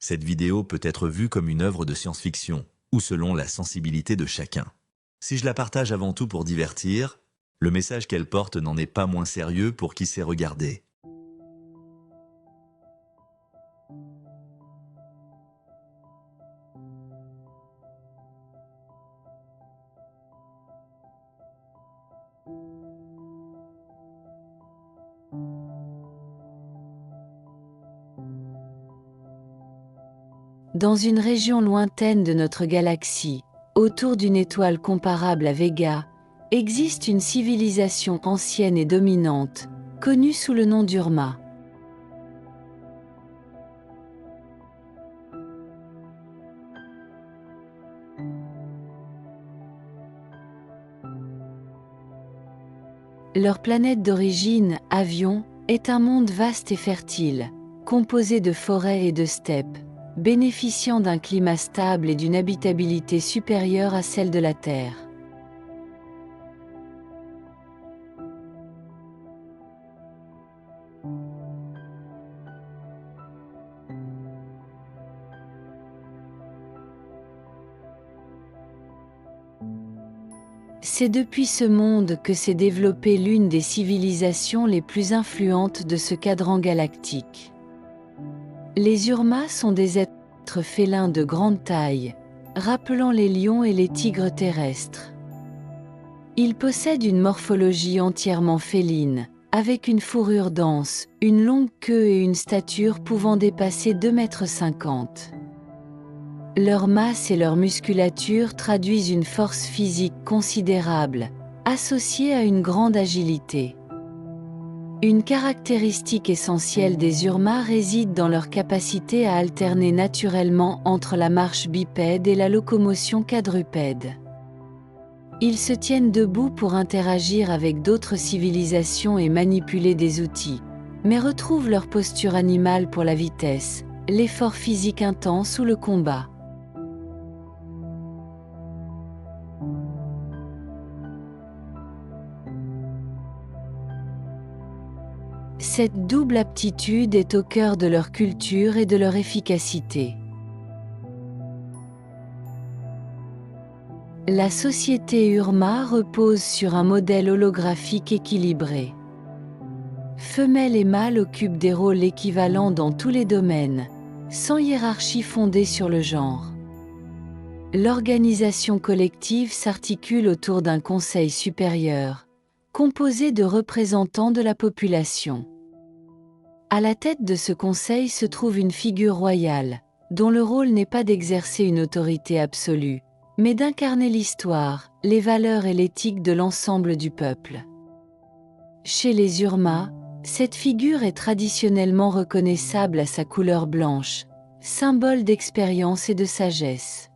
Cette vidéo peut être vue comme une œuvre de science-fiction, ou selon la sensibilité de chacun. Si je la partage avant tout pour divertir, le message qu'elle porte n'en est pas moins sérieux pour qui sait regarder. Dans une région lointaine de notre galaxie, autour d'une étoile comparable à Vega, existe une civilisation ancienne et dominante, connue sous le nom d'Urma. Leur planète d'origine, Avion, est un monde vaste et fertile, composé de forêts et de steppes, bénéficiant d'un climat stable et d'une habitabilité supérieure à celle de la Terre. C'est depuis ce monde que s'est développée l'une des civilisations les plus influentes de ce cadran galactique. Les Urma sont des êtres félins de grande taille, rappelant les lions et les tigres terrestres. Ils possèdent une morphologie entièrement féline, avec une fourrure dense, une longue queue et une stature pouvant dépasser 2,50 m. Leur masse et leur musculature traduisent une force physique considérable, associée à une grande agilité. Une caractéristique essentielle des Urma réside dans leur capacité à alterner naturellement entre la marche bipède et la locomotion quadrupède. Ils se tiennent debout pour interagir avec d'autres civilisations et manipuler des outils, mais retrouvent leur posture animale pour la vitesse, l'effort physique intense ou le combat. Cette double aptitude est au cœur de leur culture et de leur efficacité. La société Urma repose sur un modèle holographique équilibré. Femelles et mâles occupent des rôles équivalents dans tous les domaines, sans hiérarchie fondée sur le genre. L'organisation collective s'articule autour d'un conseil supérieur, composé de représentants de la population. À la tête de ce conseil se trouve une figure royale, dont le rôle n'est pas d'exercer une autorité absolue, mais d'incarner l'histoire, les valeurs et l'éthique de l'ensemble du peuple. Chez les Urma, cette figure est traditionnellement reconnaissable à sa couleur blanche, symbole d'expérience et de sagesse.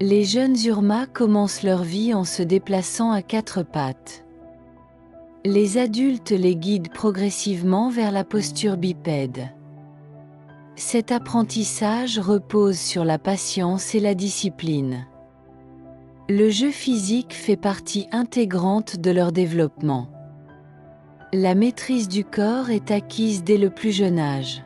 Les jeunes Urma commencent leur vie en se déplaçant à quatre pattes. Les adultes les guident progressivement vers la posture bipède. Cet apprentissage repose sur la patience et la discipline. Le jeu physique fait partie intégrante de leur développement. La maîtrise du corps est acquise dès le plus jeune âge.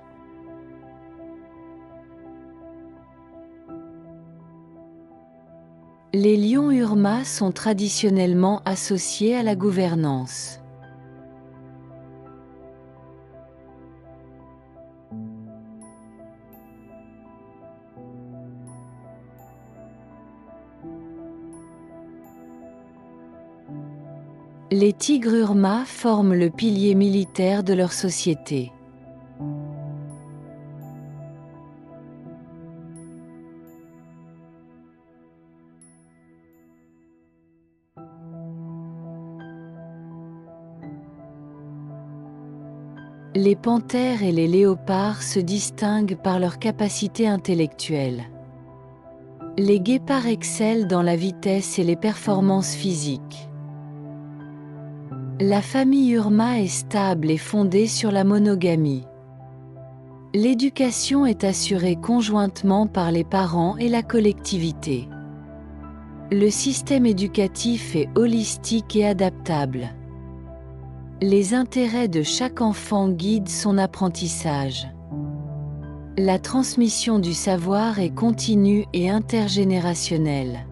Les lions Urma sont traditionnellement associés à la gouvernance. Les tigres Urma forment le pilier militaire de leur société. Les panthères et les léopards se distinguent par leur capacité intellectuelle. Les guépards excellent dans la vitesse et les performances physiques. La famille Urma est stable et fondée sur la monogamie. L'éducation est assurée conjointement par les parents et la collectivité. Le système éducatif est holistique et adaptable. Les intérêts de chaque enfant guident son apprentissage. La transmission du savoir est continue et intergénérationnelle.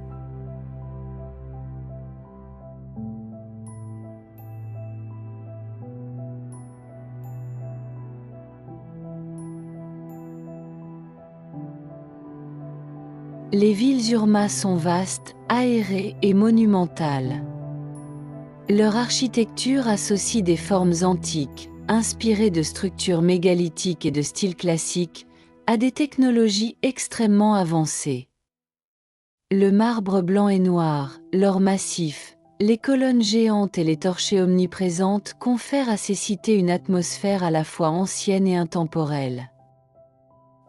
Les villes Urma sont vastes, aérées et monumentales. Leur architecture associe des formes antiques, inspirées de structures mégalithiques et de styles classiques, à des technologies extrêmement avancées. Le marbre blanc et noir, l'or massif, les colonnes géantes et les torchées omniprésentes confèrent à ces cités une atmosphère à la fois ancienne et intemporelle.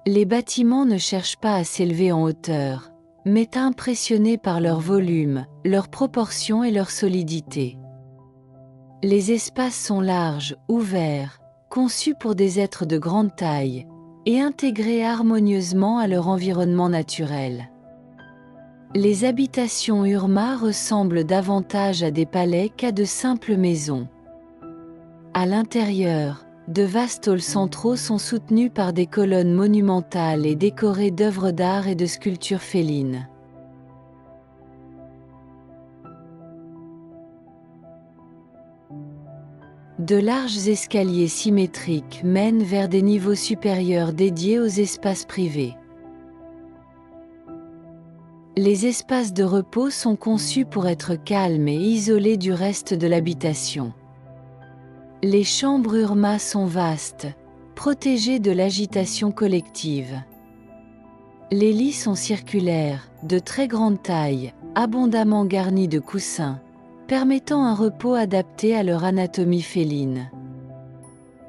Les bâtiments ne cherchent pas à s'élever en hauteur, mais à impressionner par leur volume, leur proportion et leur solidité. Les espaces sont larges, ouverts, conçus pour des êtres de grande taille, et intégrés harmonieusement à leur environnement naturel. Les habitations Urma ressemblent davantage à des palais qu'à de simples maisons. À l'intérieur, de vastes halls centraux sont soutenus par des colonnes monumentales et décorés d'œuvres d'art et de sculptures félines. De larges escaliers symétriques mènent vers des niveaux supérieurs dédiés aux espaces privés. Les espaces de repos sont conçus pour être calmes et isolés du reste de l'habitation. Les chambres Urma sont vastes, protégées de l'agitation collective. Les lits sont circulaires, de très grande taille, abondamment garnis de coussins, permettant un repos adapté à leur anatomie féline.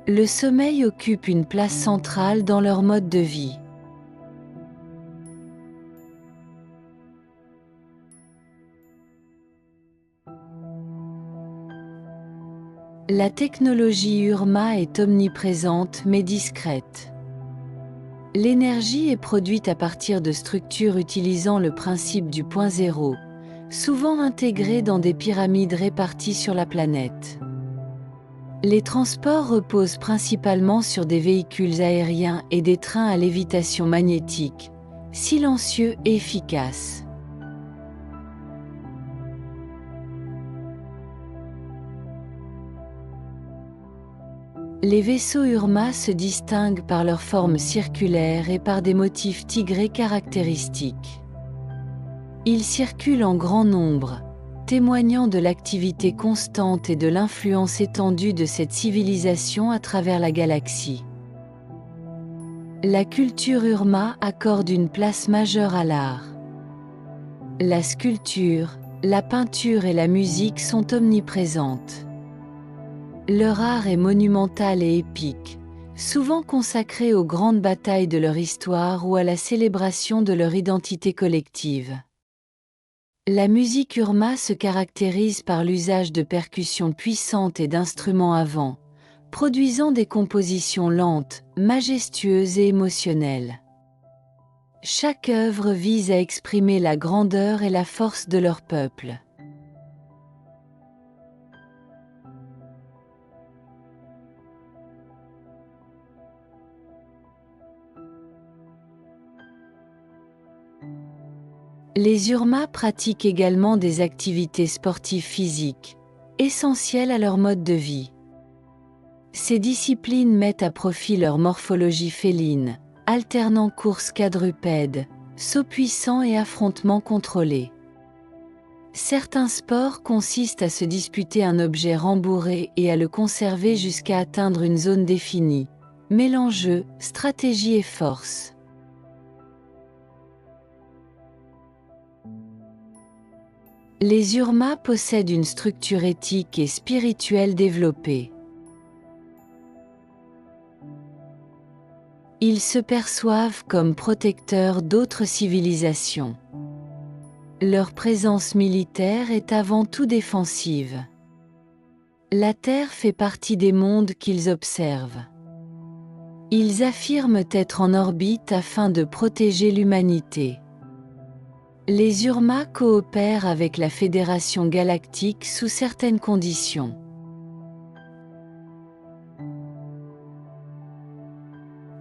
Le sommeil occupe une place centrale dans leur mode de vie. La technologie Urma est omniprésente mais discrète. L'énergie est produite à partir de structures utilisant le principe du point zéro, souvent intégrées dans des pyramides réparties sur la planète. Les transports reposent principalement sur des véhicules aériens et des trains à lévitation magnétique, silencieux et efficaces. Les vaisseaux Urma se distinguent par leur forme circulaire et par des motifs tigrés caractéristiques. Ils circulent en grand nombre, témoignant de l'activité constante et de l'influence étendue de cette civilisation à travers la galaxie. La culture Urma accorde une place majeure à l'art. La sculpture, la peinture et la musique sont omniprésentes. Leur art est monumental et épique, souvent consacré aux grandes batailles de leur histoire ou à la célébration de leur identité collective. La musique Urma se caractérise par l'usage de percussions puissantes et d'instruments à vent, produisant des compositions lentes, majestueuses et émotionnelles. Chaque œuvre vise à exprimer la grandeur et la force de leur peuple. Les Urma pratiquent également des activités sportives physiques, essentielles à leur mode de vie. Ces disciplines mettent à profit leur morphologie féline, alternant courses quadrupèdes, sauts puissants et affrontements contrôlés. Certains sports consistent à se disputer un objet rembourré et à le conserver jusqu'à atteindre une zone définie, mêlant jeu, stratégie et force. Les Urma possèdent une structure éthique et spirituelle développée. Ils se perçoivent comme protecteurs d'autres civilisations. Leur présence militaire est avant tout défensive. La Terre fait partie des mondes qu'ils observent. Ils affirment être en orbite afin de protéger l'humanité. Les Urma coopèrent avec la Fédération galactique sous certaines conditions.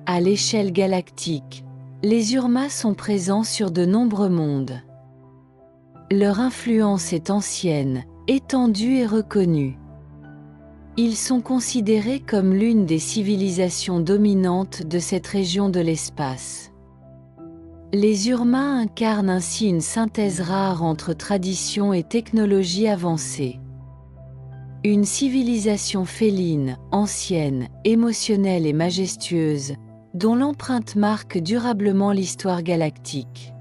À l'échelle galactique, les Urmas sont présents sur de nombreux mondes. Leur influence est ancienne, étendue et reconnue. Ils sont considérés comme l'une des civilisations dominantes de cette région de l'espace. Les Urmas incarnent ainsi une synthèse rare entre tradition et technologie avancée. Une civilisation féline, ancienne, émotionnelle et majestueuse, dont l'empreinte marque durablement l'histoire galactique.